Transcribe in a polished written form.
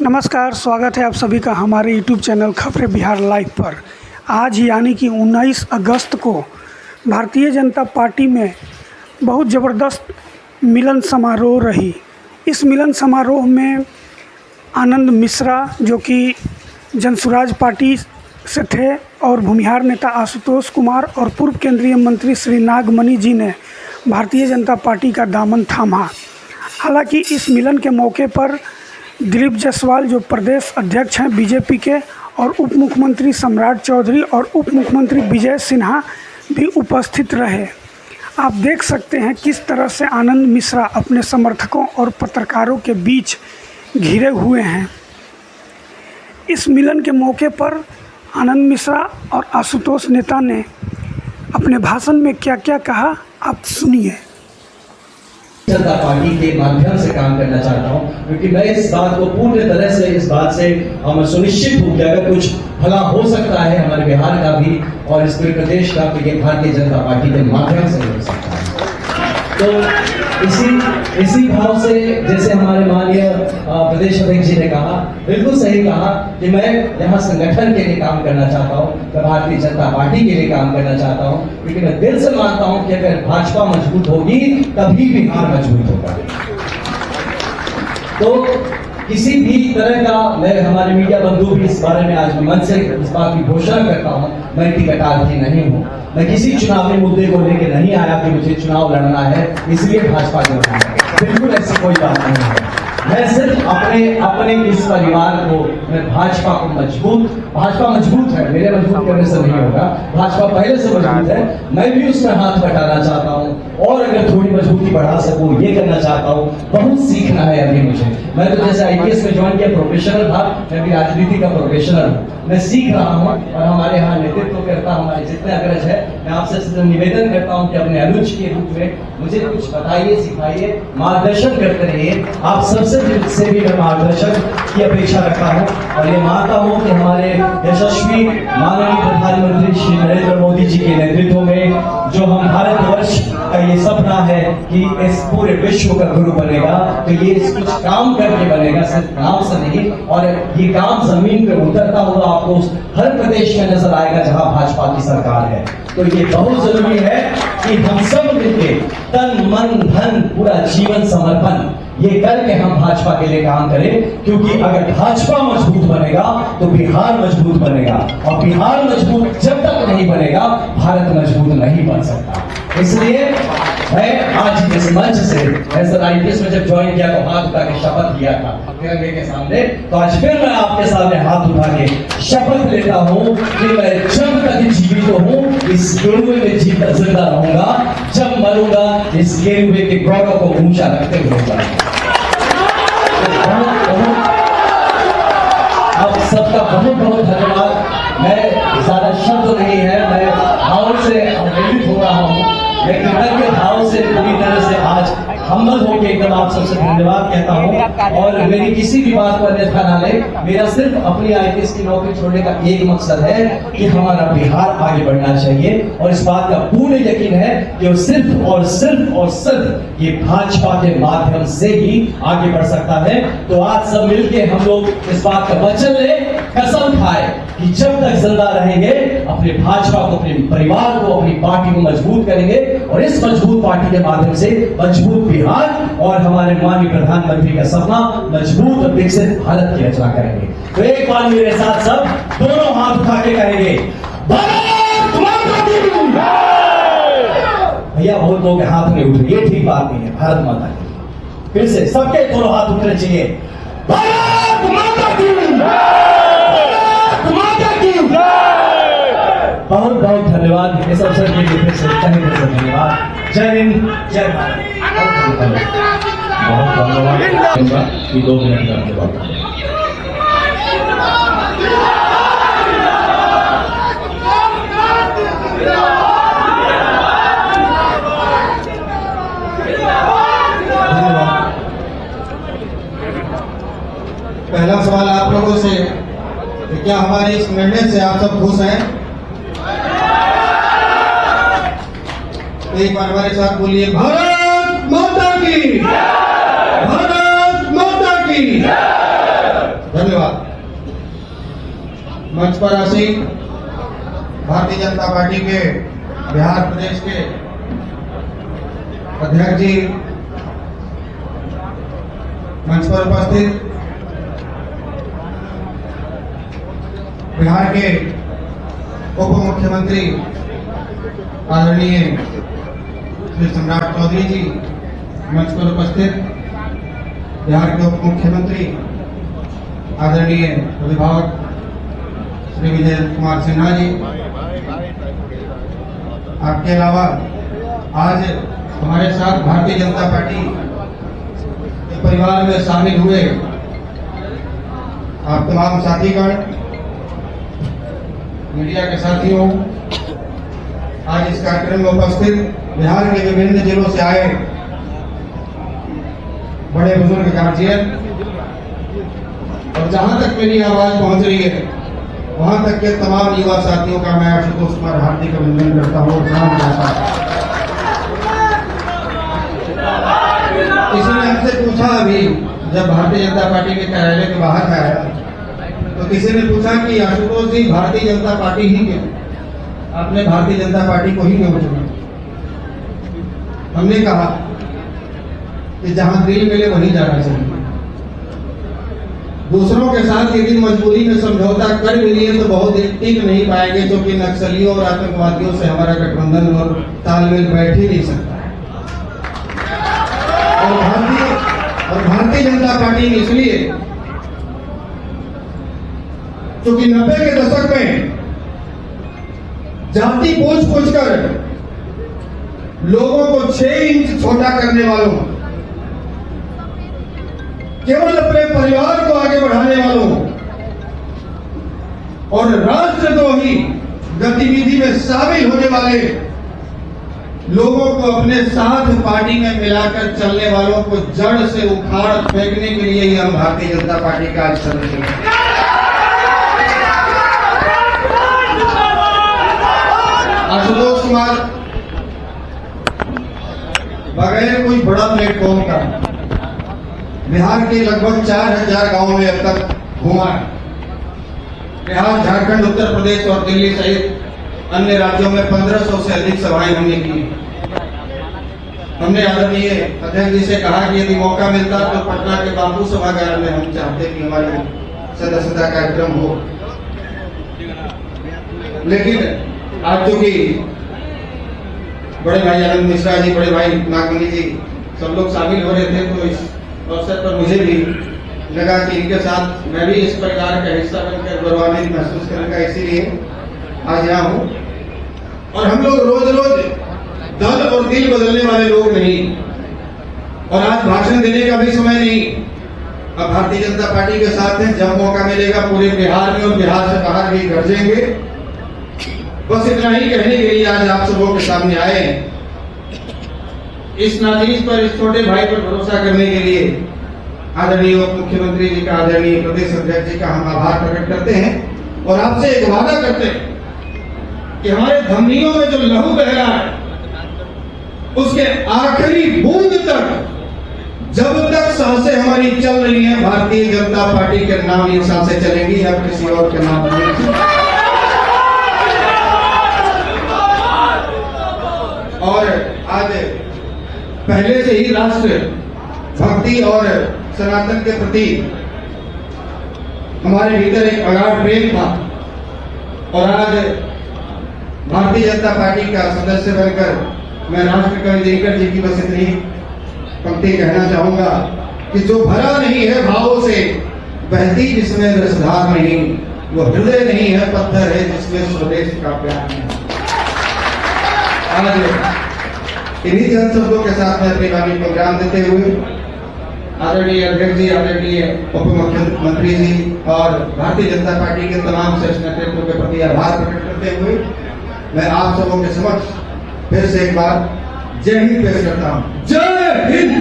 नमस्कार, स्वागत है आप सभी का हमारे YouTube चैनल खबरें बिहार लाइव पर। आज यानी कि 19 अगस्त को भारतीय जनता पार्टी में बहुत ज़बरदस्त मिलन समारोह रही। इस मिलन समारोह में आनंद मिश्रा जो कि जनसुराज पार्टी से थे और भूमिहार नेता आशुतोष कुमार और पूर्व केंद्रीय मंत्री श्री नागमणि जी ने भारतीय जनता पार्टी का दामन थामा। हालांकि इस मिलन के मौके पर दिलीप जायसवाल जो प्रदेश अध्यक्ष हैं बीजेपी के और उप मुख्यमंत्री सम्राट चौधरी और उप मुख्यमंत्री विजय सिन्हा भी उपस्थित रहे। आप देख सकते हैं किस तरह से आनंद मिश्रा अपने समर्थकों और पत्रकारों के बीच घिरे हुए हैं। इस मिलन के मौके पर आनंद मिश्रा और आशुतोष नेता ने अपने भाषण में क्या क्या कहा, आप सुनिए। जनता पार्टी के माध्यम से काम करना चाहता हूं, क्योंकि मैं इस बात को पूर्ण तरह से इस बात से हम सुनिश्चित हूं कि अगर कुछ भला हो सकता है हमारे बिहार का भी और इस पूरे प्रदेश का, तो ये भारतीय जनता पार्टी के माध्यम से हो सकता है। तो इसी भाव से जैसे हमारे माननीय प्रदेश अध्यक्ष जी ने कहा, बिल्कुल सही कहा कि मैं यहाँ संगठन के लिए काम करना चाहता हूँ, मैं भारतीय जनता पार्टी के लिए काम करना चाहता हूँ, क्योंकि मैं दिल से मानता हूँ कि अगर भाजपा मजबूत होगी तभी बिहार मजबूत होगा। तो किसी भी तरह का, मैं हमारे मीडिया बंधु भी इस बारे में आज मंच से इस बात की घोषणा करता हूँ, मैं टिकटार्थी नहीं हूँ। मैं किसी चुनावी मुद्दे को लेकर नहीं आया कि मुझे चुनाव लड़ना है इसलिए भाजपा जोड़ना है, बिल्कुल ऐसी कोई बात नहीं है। मैं सिर्फ अपने इस परिवार को, मैं भाजपा मजबूत है, मेरे मजबूत करने से नहीं होगा, भाजपा पहले से मजबूत है, मैं भी उसमें हाथ बटाना चाहता हूँ और अगर थोड़ी मजबूती बढ़ा सकूँ ये करना चाहता हूँ। बहुत सीखना है अभी मुझे। मैं तो जैसे IPS में ज्वाइन किया प्रोफेशनल था, मैं भी राजनीति का प्रोफेशनल हूँ, मैं सीख रहा हूँ और हमारे यहाँ नेतृत्व करता हमारे जितने अग्रज है, मैं आपसे निवेदन करता हूँ कि अपने अनुज के रूप में मुझे कुछ बताइए, सिखाइए, मार्गदर्शन करते रहिए। आप सबसे भी मैं मार्गदर्शन की अपेक्षा रखता हूँ और ये मानता हूँ कि हमारे यशस्वी माननीय प्रधानमंत्री श्री नरेंद्र मोदी जी के नेतृत्व में जो हम भारतवर्ष का ये सपना है कि इस पूरे विश्व का गुरु बनेगा, तो ये कुछ काम करके बनेगा, सिर्फ नाम से नहीं। और ये काम जमीन पे उतरता हुआ आपको हर प्रदेश में नजर आएगा जहां भाजपा की सरकार है। तो ये बहुत जरूरी है कि हम सब मिलकर तन मन धन पूरा जीवन समर्पण ये करके हम भाजपा के लिए काम करें, क्योंकि अगर भाजपा मजबूत बनेगा तो बिहार मजबूत बनेगा और बिहार मजबूत जब तक नहीं बनेगा भारत मजबूत नहीं बन सकता। इसलिए मैं आज इस मंच से IPS में जब ज्वाइन किया तो हाथ उठा के शपथ लिया था तिरंगे के सामने, तो आज फिर मैं आपके सामने हाथ उठा के शपथ लेता हूँ कि मैं जब तक जीवित हूँ इस गेरुए में जिंदा रहूंगा, जब मरूंगा इस गेरुए के गौरव को ऊंचा रखते हुए। आप सबका बहुत बहुत धन्यवाद। मैं ज्यादा शब्द नहीं है, मैं भाव से प्रेरित हो रहा हूँ, मैं कृतज्ञ भाव से पूरी तरह से आज हम्बल होकर एकदम आप सबसे धन्यवाद कहता हूँ। और मेरी किसी भी बात को अन्यथा ना ले, मेरा सिर्फ अपनी IPS की नौकरी छोड़ने का एक मकसद है कि हमारा बिहार आगे बढ़ना चाहिए और इस बात का पूर्ण यकीन है कि वो सिर्फ और सिर्फ ये भाजपा के माध्यम से ही आगे बढ़ सकता है। तो आज सब मिलके हम लोग इस बात का वचन ले, कसम खाए कि जब तक जिंदा रहेंगे अपने भाजपा को, अपने परिवार को, अपनी पार्टी को मजबूत करेंगे और इस मजबूत पार्टी के माध्यम से मजबूत बिहार और हमारे माननीय प्रधानमंत्री का सपना मजबूत और विकसित भारत की रचना करेंगे। तो एक बार मेरे साथ सब दोनों हाथ उठा के कहेंगे भारत माता की जय। भैया बहुत लोग हाथ नहीं उठ रहे, ये ठीक बात नहीं है। भारत माता की, फिर से सबके दोनों हाथ उठने चाहिए। भारत माता की बहुत बहुत धन्यवाद इस अवसर के लिए, फिर से धन्यवाद। जय हिंद, जय भारत। बहुत धन्यवाद। 2 मिनट का धन्यवाद। पहला सवाल आप लोगों से, क्या हमारे इस निर्णय से आप सब खुश हैं? एक बार हमारे साथ बोलिए, भारत माता की, भारत माता की। मंच पर आसीन भारतीय जनता पार्टी के बिहार प्रदेश के अध्यक्ष जी, मंच पर उपस्थित बिहार के उप मुख्यमंत्री आदरणीय श्री सम्राट चौधरी जी, मंच पर उपस्थित बिहार के उप मुख्यमंत्री आदरणीय अभिभावक श्री विजय कुमार सिन्हा जी, आपके अलावा आज हमारे साथ भारतीय जनता पार्टी के परिवार में शामिल हुए आप तमाम साथीगण, मीडिया के साथियों, आज इस कार्यक्रम में उपस्थित बिहार के विभिन्न जिलों से आए बड़े बुजुर्ग गार्जियन, और जहां तक मेरी आवाज पहुंच रही है वहां तक के तमाम युवा साथियों का मैं आशुतोष कुमार हार्दिक अभिनंदन करता हूं, प्रणाम करता हूं। किसी ने हमसे पूछा अभी जब भारतीय जनता पार्टी के कार्यालय के बाहर आया तो किसी ने पूछा कि आशुतोष जी भारतीय जनता पार्टी ही क्यों, आपने भारतीय जनता पार्टी को ही क्यों चुना? हमने कहा कि जहां दिल मिले वहीं जाना चाहिए। दूसरों के साथ यदि मजबूरी में समझौता कर भी लिए तो बहुत देर टिक नहीं पाएंगे, क्योंकि नक्सलियों और आतंकवादियों से हमारा गठबंधन और तालमेल बैठ ही नहीं सकता है। और भारतीय जनता पार्टी ने इसलिए, क्योंकि 90 के दशक में जाति पूछ कर लोगों को 6 इंच छोटा करने वालों, केवल अपने परिवार को आगे बढ़ाने वालों और राष्ट्रद्रोही गतिविधि में शामिल होने वाले लोगों को अपने साथ पार्टी में मिलाकर चलने वालों को जड़ से उखाड़ फेंकने के लिए ही हम भारतीय जनता पार्टी का आज सदस्य हैं। आशुतोष कुमार बगैर कोई बड़ा प्लेटफॉर्म का बिहार के लगभग 4000 गांवों में अब तक घुमा है। बिहार, झारखंड, उत्तर प्रदेश और दिल्ली सहित अन्य राज्यों में 1500 से अधिक सभाएं हमने की। हमने आदरणीय अध्यक्ष जी से कहा कि यदि मौका मिलता तो पटना के बापू सभागार में हम चाहते कि हमारे सदस्यता कार्यक्रम हो, लेकिन आज चूंकि बड़े भाई आनंद मिश्रा जी, बड़े भाई नागमणि जी सब लोग शामिल हो रहे थे, तो इस अवसर पर मुझे भी लगा कि इनके साथ मैं भी इस प्रकार का हिस्सा बनकर गौरवान्वित महसूस करूंगा, इसीलिए आज यहाँ हूँ। और हम लोग रोज रोज दल और दिल बदलने वाले लोग नहीं, और आज भाषण देने का भी समय नहीं। अब भारतीय जनता पार्टी के साथ हैं, जब मौका मिलेगा पूरे बिहार में और बिहार से बाहर भी गरजेंगे। बस इतना ही कहने के लिए आज आप सबों के सामने आए हैं। इस नाचीज पर, इस छोटे भाई पर भरोसा करने के लिए आदरणीय उप मुख्यमंत्री जी का, आदरणीय प्रदेश अध्यक्ष जी का हम आभार प्रकट करते हैं और आपसे एक वादा करते हैं कि हमारे धमनियों में जो लहू बह रहा है उसके आखिरी बूंद तक, जब तक सांसें हमारी चल रही हैं, भारतीय जनता पार्टी के नाम ये सांसें चलेंगी, अब किसी और के नाम नहीं। और आज पहले से ही राष्ट्र भक्ति और सनातन के प्रति हमारे भीतर एक अगाध प्रेम था, और आज भारतीय जनता पार्टी का सदस्य बनकर मैं राष्ट्र कवि दिनकर जी की बस इतनी पंक्ति कहना चाहूंगा कि जो भरा नहीं है भावों से, बहती जिसमें रसधार नहीं, वो हृदय नहीं है पत्थर है जिसमें स्वदेश का प्यार नहीं। आज इन्हीं चंद शब्दों के साथ मैं अपनी वाणी को विराम देते हुए आदरणीय अध्यक्ष जी, आदरणीय उप मुख्यमंत्री जी और भारतीय जनता पार्टी के तमाम शीर्ष नेतृत्व के प्रति आभार प्रकट करते हुए मैं आप सबों के समक्ष फिर से एक बार जय हिंद पेश करता हूं। जय हिंद।